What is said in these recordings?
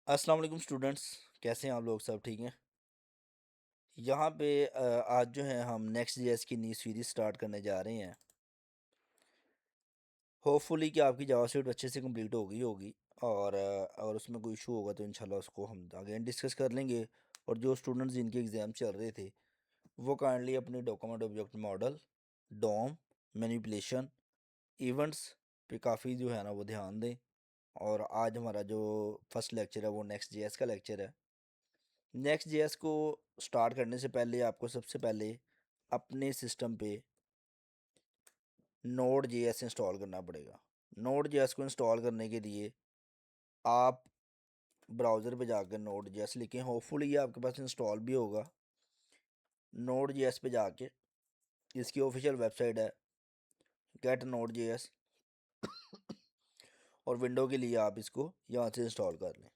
अस्सलाम वालेकुम स्टूडेंट्स। कैसे हैं आप लोग? सब ठीक हैं? यहाँ पे आज जो है हम नेक्स्ट जेएस की नई सीरीज स्टार्ट करने जा रहे हैं। होपफुली कि आपकी जावास्क्रिप्ट अच्छे से कंप्लीट हो गई होगी। और अगर उसमें कोई इशू होगा तो इंशाल्लाह उसको हम आगे डिस्कस कर लेंगे। और जो स्टूडेंट्स जिनके एग्ज़ाम चल रहे थे वो काइंडली अपनी document object model, DOM, manipulation, events पे काफ़ी जो है ना वो ध्यान दें। और आज हमारा जो फर्स्ट लेक्चर है वो नेक्स्ट जेएस का लेक्चर है। नेक्स्ट जेएस को स्टार्ट करने से पहले आपको सबसे पहले अपने सिस्टम पे नोड जेएस इंस्टॉल करना पड़ेगा। नोड जेएस को इंस्टॉल करने के लिए आप ब्राउज़र पे जाकर नोड जेएस लिखें। होपफुली ये आपके पास इंस्टॉल भी होगा। नोड जेएस पे जाके इसकी ऑफिशियल वेबसाइट है गेट नोड जेएस, और विंडो के लिए आप इसको यहाँ से इंस्टॉल कर लें।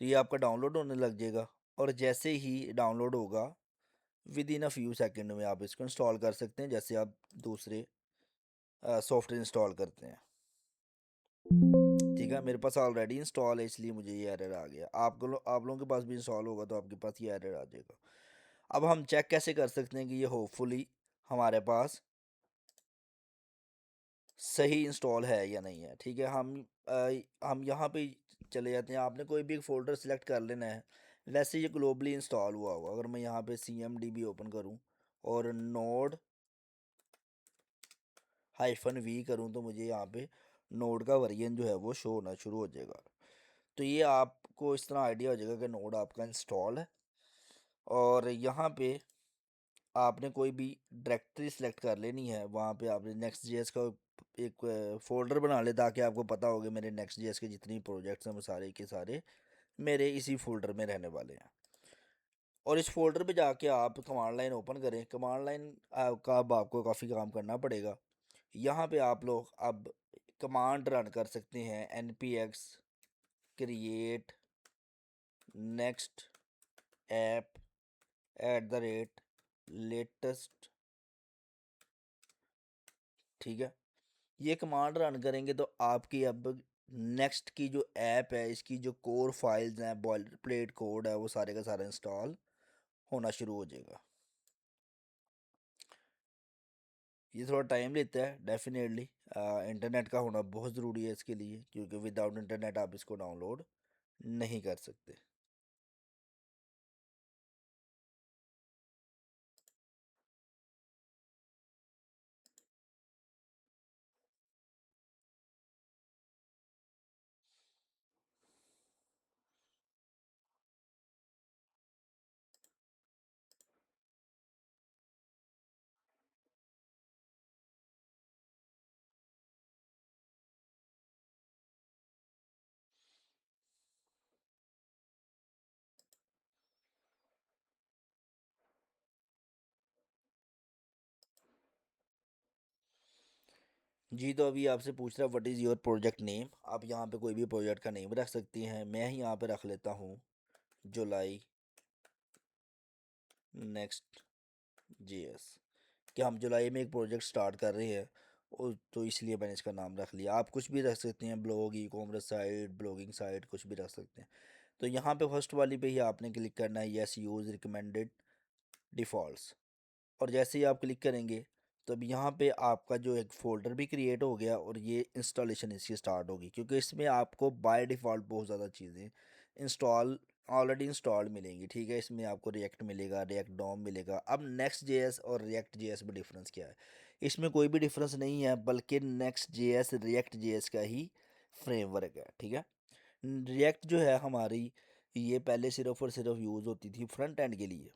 तो ये आपका डाउनलोड होने लग जाएगा, और जैसे ही डाउनलोड होगा with in a few second में आप इसको इंस्टॉल कर सकते हैं, जैसे आप दूसरे सॉफ्टवेयर इंस्टॉल करते हैं। ठीक है, मेरे पास ऑलरेडी इंस्टॉल है इसलिए मुझे ये एरर आ गया। आप लोगों के पास भी इंस्टॉल होगा तो आपके पास ये एरर आ जाएगा। अब हम चेक कैसे कर सकते हैं कि ये होपफुली हमारे पास सही इंस्टॉल है या नहीं है? ठीक है, हम यहाँ पे चले जाते हैं। आपने कोई भी एक फ़ोल्डर सेलेक्ट कर लेना है। वैसे ये ग्लोबली इंस्टॉल हुआ होगा। अगर मैं यहाँ पे CMDB ओपन करूँ और नोड -v करूँ तो मुझे यहाँ पे नोड का वर्जन जो है वो शो होना शुरू हो जाएगा। तो ये आपको इस तरह आइडिया हो जाएगा कि नोड आपका इंस्टॉल है। और यहाँ पे आपने कोई भी डायरेक्टरी सेलेक्ट कर लेनी है। वहाँ पे आपने नेक्स्ट जेएस का एक फ़ोल्डर बना ले, ताकि आपको पता होगा मेरे नेक्स्ट जेएस के जितनी प्रोजेक्ट्स हैं वो सारे के सारे मेरे इसी फोल्डर में रहने वाले हैं। और इस फोल्डर पे जाके आप कमांड लाइन ओपन करें। कमांड लाइन का अब आपको काफ़ी काम करना पड़ेगा। यहाँ पे आप लोग अब कमांड रन कर सकते हैं npx create next app @latest। ठीक है, ये कमांड रन करेंगे तो आपकी अब नेक्स्ट की जो ऐप है इसकी जो कोर फाइल्स हैं, बॉयलर प्लेट कोड है, वो सारे का सारा इंस्टॉल होना शुरू हो जाएगा। ये थोड़ा टाइम लेता है डेफिनेटली। इंटरनेट का होना बहुत ज़रूरी है इसके लिए, क्योंकि विदाउट इंटरनेट आप इसको डाउनलोड नहीं कर सकते। जी, तो अभी आपसे पूछ रहा है what is your project name. आप यहाँ पे कोई भी प्रोजेक्ट का नेम रख सकती हैं। मैं ही यहाँ पे रख लेता हूँ जुलाई नेक्स्ट जेएस, कि हम जुलाई में एक प्रोजेक्ट स्टार्ट कर रहे हैं, और तो इसलिए मैंने इसका नाम रख लिया। आप कुछ भी रख सकते हैं, blog, e commerce site, blogging site, कुछ भी रख सकते हैं। तो यहाँ पे फर्स्ट वाली पे ही आपने क्लिक करना है यस यूज़ रिकमेंडेड डिफ़ॉल्ट्स। और जैसे ही आप क्लिक करेंगे तो अब यहाँ पे आपका जो एक फ़ोल्डर भी क्रिएट हो गया, और ये इंस्टॉलेशन इसकी स्टार्ट होगी, क्योंकि इसमें आपको बाय डिफ़ॉल्ट बहुत ज़्यादा चीज़ें इंस्टॉल ऑलरेडी इंस्टॉल्ड मिलेंगी। ठीक है, इसमें आपको रिएक्ट मिलेगा, रिएक्ट डॉम मिलेगा। अब नेक्स्ट जेएस और रिएक्ट जेएस में डिफरेंस क्या है? इसमें कोई भी डिफरेंस नहीं है, बल्कि नेक्स्ट जेएस रिएक्ट जेएस का ही फ्रेमवर्क है। ठीक है, रिएक्ट जो है हमारी, ये पहले सिर्फ और सिर्फ यूज़ होती थी फ्रंट एंड के लिए।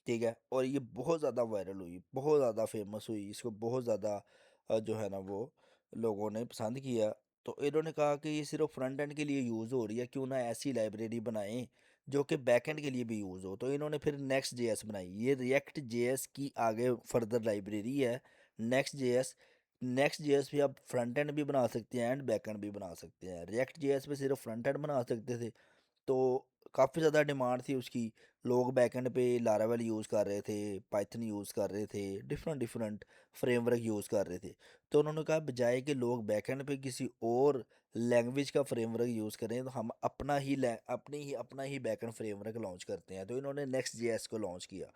ठीक है, और ये बहुत ज़्यादा वायरल हुई, बहुत ज़्यादा फेमस हुई, इसको बहुत ज़्यादा जो है ना वो लोगों ने पसंद किया। तो इन्होंने कहा कि ये सिर्फ फ्रंट एंड के लिए यूज़ हो रही है, क्यों ना ऐसी लाइब्रेरी बनाएं जो कि बैक एंड के लिए भी यूज़ हो। तो इन्होंने फिर नेक्स्ट जेएस बनाई। ये रिएक्ट जेएस की आगे फर्दर लाइब्रेरी है नेक्स्ट जेएस। नेक्स्ट जेएस पे आप फ्रंट एंड भी बना सकते हैं एंड बैक एंड भी बना सकते हैं। रिएक्ट जेएस पे सिर्फ फ्रंट एंड बना सकते थे, तो काफ़ी ज़्यादा डिमांड थी उसकी। लोग बैकएंड पे लारावेल यूज़ कर रहे थे, पाइथन यूज़ कर रहे थे, डिफरेंट डिफरेंट फ्रेमवर्क यूज़ कर रहे थे। तो उन्होंने कहा बजाय कि लोग बैकएंड पे किसी और लैंग्वेज का फ्रेमवर्क यूज़ करें, तो हम अपना ही बैकएंड फ्रेमवर्क लॉन्च करते हैं। तो इन्होंने नेक्स्ट जेएस को लॉन्च किया।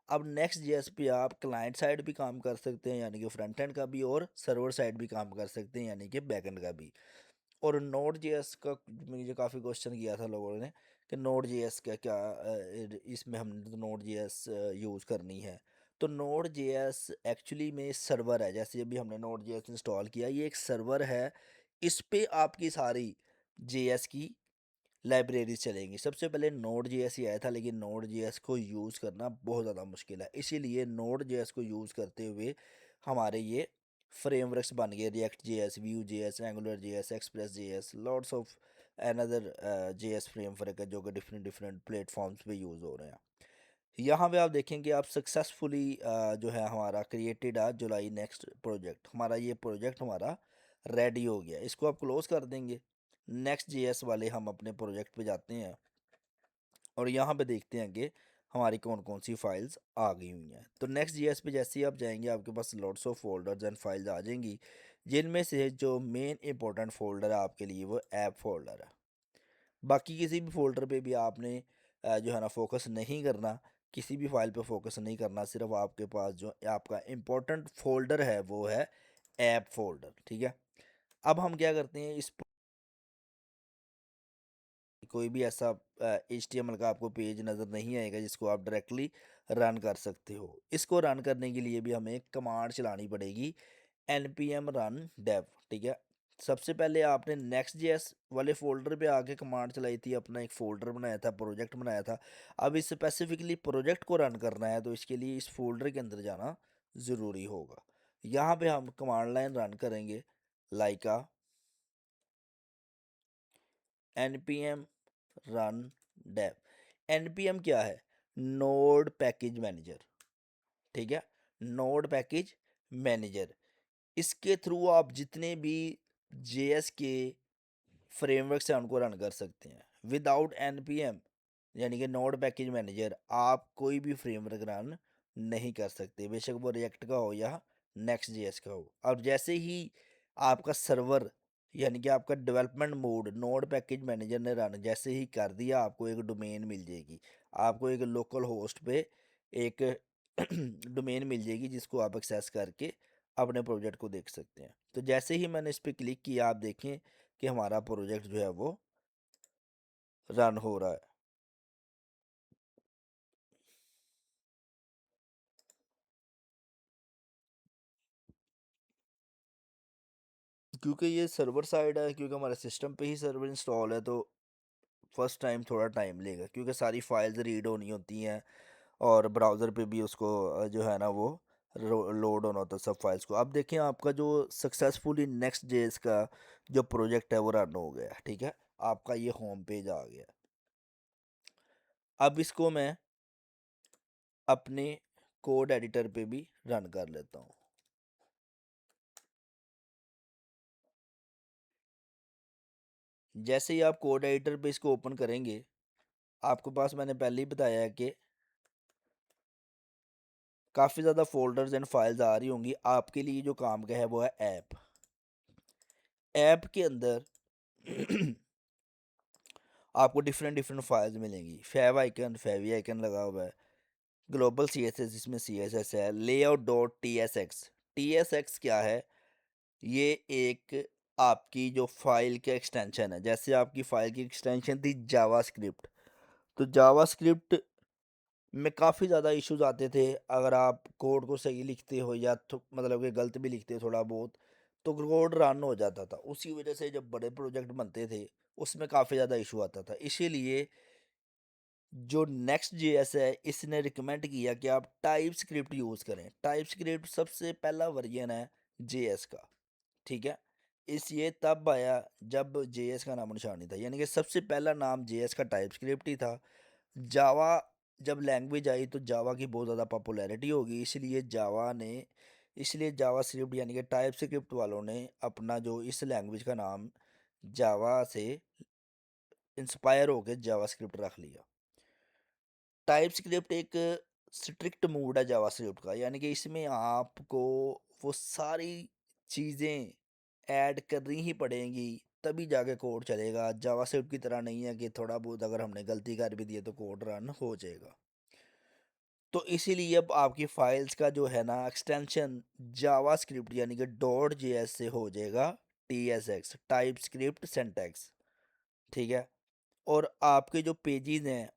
अब नेक्स्ट जेएस पे आप क्लाइंट साइड भी काम कर सकते हैं यानी कि फ्रंट एंड का भी, और सर्वर साइड भी काम कर सकते हैं यानी कि बैकएंड का भी। और नोड जेएस का मुझे काफ़ी क्वेश्चन किया था लोगों ने कि नोड जेएस का क्या, इसमें हमने तो नोड जेएस यूज़ करनी है। तो नोड जेएस एक्चुअली में सर्वर है। जैसे अभी हमने नोड जेएस इंस्टॉल किया, ये एक सर्वर है। इस पे आपकी सारी जेएस की लाइब्रेरीज चलेंगी। सबसे पहले नोड जेएस ही आया था, लेकिन नोड जेएस को यूज़ करना बहुत ज़्यादा मुश्किल है। इसीलिए नोड जेएस को यूज़ करते हुए हमारे ये फ्रेमवर्क्स बन गए, react JS, Vue JS, angular JS, express JS, lots of another JS framework है जो कि डिफरेंट डिफरेंट प्लेटफॉर्म्स पे यूज़ हो रहे हैं। यहाँ पे आप देखेंगे आप सक्सेसफुली जो है हमारा created a July next project, हमारा ये प्रोजेक्ट हमारा रेडी हो गया। इसको आप क्लोज कर देंगे। नेक्स्ट जेएस वाले हम अपने प्रोजेक्ट पे जाते हैं और यहाँ पे देखते हैं कि हमारी कौन कौन सी फाइल्स आ गई हुई हैं। तो नेक्स्ट जीएस पे जैसे ही आप जाएंगे आपके पास lots of folders and files आ जाएंगी, जिनमें से जो मेन इंपॉर्टेंट फोल्डर है आपके लिए वो ऐप फोल्डर है। बाकी किसी भी फोल्डर पे भी आपने जो है ना फोकस नहीं करना, किसी भी फाइल पे फोकस नहीं करना, सिर्फ आपके पास जो आपका इम्पोर्टेंट फोल्डर है वो है ऐप फोल्डर। ठीक है। अब हम क्या करते हैं, इस कोई भी ऐसा HTML का आपको पेज नज़र नहीं आएगा जिसको आप डायरेक्टली रन कर सकते हो। इसको रन करने के लिए भी हमें एक कमांड चलानी पड़ेगी, npm run dev। ठीक है। सबसे पहले आपने नेक्स्ट जेएस वाले फोल्डर पे आके कमांड चलाई थी, अपना एक फोल्डर बनाया था, प्रोजेक्ट बनाया था। अब इस स्पेसिफिकली प्रोजेक्ट को रन करना है तो इसके लिए इस फोल्डर के अंदर जाना ज़रूरी होगा। यहाँ पे हम कमांड लाइन रन करेंगे, लाइका npm रन डेव। npm क्या है? Node package manager. ठीक है। नोड पैकेज मैनेजर, इसके थ्रू आप जितने भी जेएस के फ्रेमवर्क हैं उनको रन कर सकते हैं। विदाउट npm यानी कि नोड पैकेज मैनेजर आप कोई भी फ्रेमवर्क रन नहीं कर सकते, बेशक वो रिएक्ट का हो या नेक्स्ट जेएस का हो। अब जैसे ही आपका सर्वर यानी कि आपका development mode node package manager ने रन जैसे ही कर दिया, आपको एक डोमेन मिल जाएगी। आपको एक लोकल होस्ट पे एक डोमेन मिल जाएगी जिसको आप एक्सेस करके अपने प्रोजेक्ट को देख सकते हैं। तो जैसे ही मैंने इस पर क्लिक किया, आप देखें कि हमारा प्रोजेक्ट जो है वो रन हो रहा है। क्योंकि ये सर्वर साइड है, क्योंकि हमारे सिस्टम पे ही सर्वर इंस्टॉल है, तो फर्स्ट टाइम थोड़ा टाइम लेगा क्योंकि सारी फाइल्स रीड होनी होती हैं और ब्राउज़र पे भी उसको जो है ना वो लोड होना होता है सब फाइल्स को। अब देखें आपका जो सक्सेसफुली नेक्स्ट जेएस का जो प्रोजेक्ट है वो रन हो गया। ठीक है। आपका ये होम पेज आ गया। अब इसको मैं अपने कोड एडिटर पे भी रन कर लेता हूँ। जैसे ही आप कोड एडिटर पे इसको ओपन करेंगे, आपके पास मैंने पहले ही बताया है कि काफ़ी ज़्यादा फोल्डर्स एंड फाइल्स आ रही होंगी। आपके लिए जो काम का है वो है ऐप। ऐप के अंदर आपको डिफरेंट डिफरेंट फाइल्स मिलेंगी। फेवी आइकन लगा हुआ है, ग्लोबल CSS जिसमें CSS है, लेआउट डॉट TSX। TSX क्या है? ये एक आपकी जो फाइल का एक्सटेंशन है। जैसे आपकी फाइल की एक्सटेंशन थी जावास्क्रिप्ट, तो जावास्क्रिप्ट में काफ़ी ज़्यादा इश्यूज आते थे। अगर आप कोड को सही लिखते हो या तो मतलब कि गलत भी लिखते हो थोड़ा बहुत, तो कोड रन हो जाता था। उसी वजह से जब बड़े प्रोजेक्ट बनते थे उसमें काफ़ी ज़्यादा इशू आता था। इसीलिए जो नेक्स्ट जेएस है इसने रिकमेंड किया कि आप टाइप स्क्रिप्ट यूज़ करें। टाइप स्क्रिप्ट सबसे पहला वर्जन है जेएस का। ठीक है। इस ये तब आया जब जेएस का नामो निशान नहीं था, यानी कि सबसे पहला नाम जेएस का टाइप स्क्रिप्ट ही था। जावा जब लैंग्वेज आई तो जावा की बहुत ज़्यादा पॉपुलैरिटी होगी, इसलिए जावा स्क्रिप्ट यानी कि टाइप स्क्रिप्ट वालों ने अपना जो इस लैंग्वेज का नाम जावा से इंस्पायर होकर जावास्क्रिप्ट रख लिया। टाइप स्क्रिप्ट एक स्ट्रिक्ट मोड है जावास्क्रिप्ट का, यानी कि इसमें आपको वो सारी चीज़ें ऐड करनी ही पड़ेंगी, तभी जाके कोड चलेगा। जावास्क्रिप्ट की तरह नहीं है कि थोड़ा बहुत अगर हमने गलती कर भी दी है तो कोड रन हो जाएगा। तो इसीलिए अब आपकी फाइल्स का जो है ना एक्सटेंशन जावास्क्रिप्ट यानी कि डॉट जेएस से हो जाएगा TSX, टाइप स्क्रिप्ट सिंटैक्स। ठीक है। और आपके जो पेजेस हैं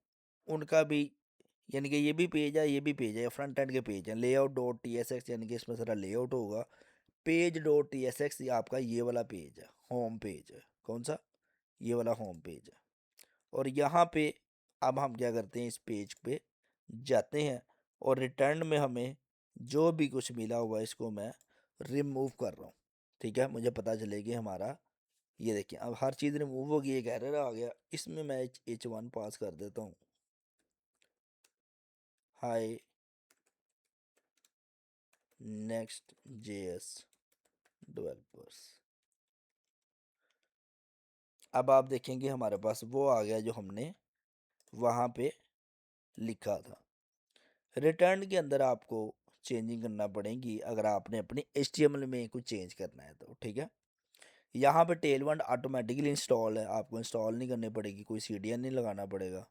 उनका भी, यानी कि ये भी पेज है, ये भी पेज है, फ्रंट एंड के पेज हैं। लेआउट डॉट TSX यानी कि इसमें सारा लेआउट होगा। पेज डॉट TSX आपका ये वाला पेज है, होम पेज है। कौन सा? ये वाला होम पेज है। और यहाँ पे अब हम क्या करते हैं, इस पेज पे जाते हैं और रिटर्न में हमें जो भी कुछ मिला हुआ है इसको मैं रिमूव कर रहा हूँ। ठीक है, मुझे पता चले कि हमारा, ये देखिए अब हर चीज़ रिमूव होगी, एक एरर आ गया। इसमें मैं H1 पास कर देता हूँ, हाय नेक्स्ट JS डेवलपर्स। अब आप देखेंगे हमारे पास वो आ गया जो हमने वहाँ पे लिखा था। रिटर्न के अंदर आपको चेंजिंग करना पड़ेगी अगर आपने अपनी HTML में कुछ चेंज करना है तो। ठीक है, यहाँ पे टेलवंड ऑटोमेटिकली इंस्टॉल है, आपको इंस्टॉल नहीं करनी पड़ेगी, कोई CDN नहीं लगाना पड़ेगा।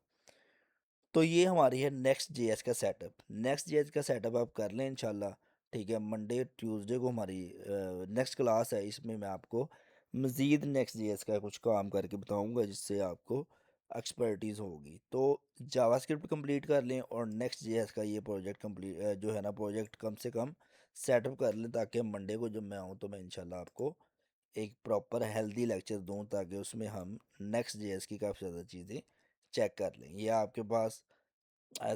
तो ये हमारी है नेक्स्ट JS का सेटअप। नेक्स्ट JS का सेटअप आप कर लें इंशाल्लाह। ठीक है, मंडे ट्यूसडे को हमारी नेक्स्ट क्लास है, इसमें मैं आपको मज़ीद नेक्स्ट JS का कुछ काम करके बताऊंगा जिससे आपको एक्सपर्टीज़ होगी। तो जावास्क्रिप्ट कंप्लीट कर लें और नेक्स्ट JS का ये प्रोजेक्ट कंप्लीट जो है ना, प्रोजेक्ट कम से कम सेटअप कर लें, ताकि मंडे को जब मैं आऊँ तो मैं इंशाल्लाह आपको एक प्रॉपर हेल्दी लेक्चर दूं, ताकि उसमें हम नेक्स्ट JS की काफ़ी ज़्यादा चीज़ें चेक कर लें। ये आपके पास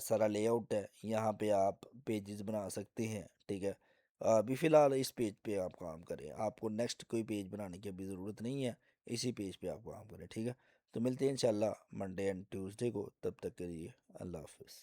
सारा लेआउट है, यहाँ पे आप पेजेस बना सकते हैं। ठीक है, अभी फ़िलहाल इस पेज पे आप काम करें, आपको नेक्स्ट कोई पेज बनाने की अभी ज़रूरत नहीं है, इसी पेज पे आप काम करें। ठीक है, तो मिलते हैं इंशाल्लाह मंडे एंड ट्यूसडे को, तब तक के लिए अल्लाह हाफिज़।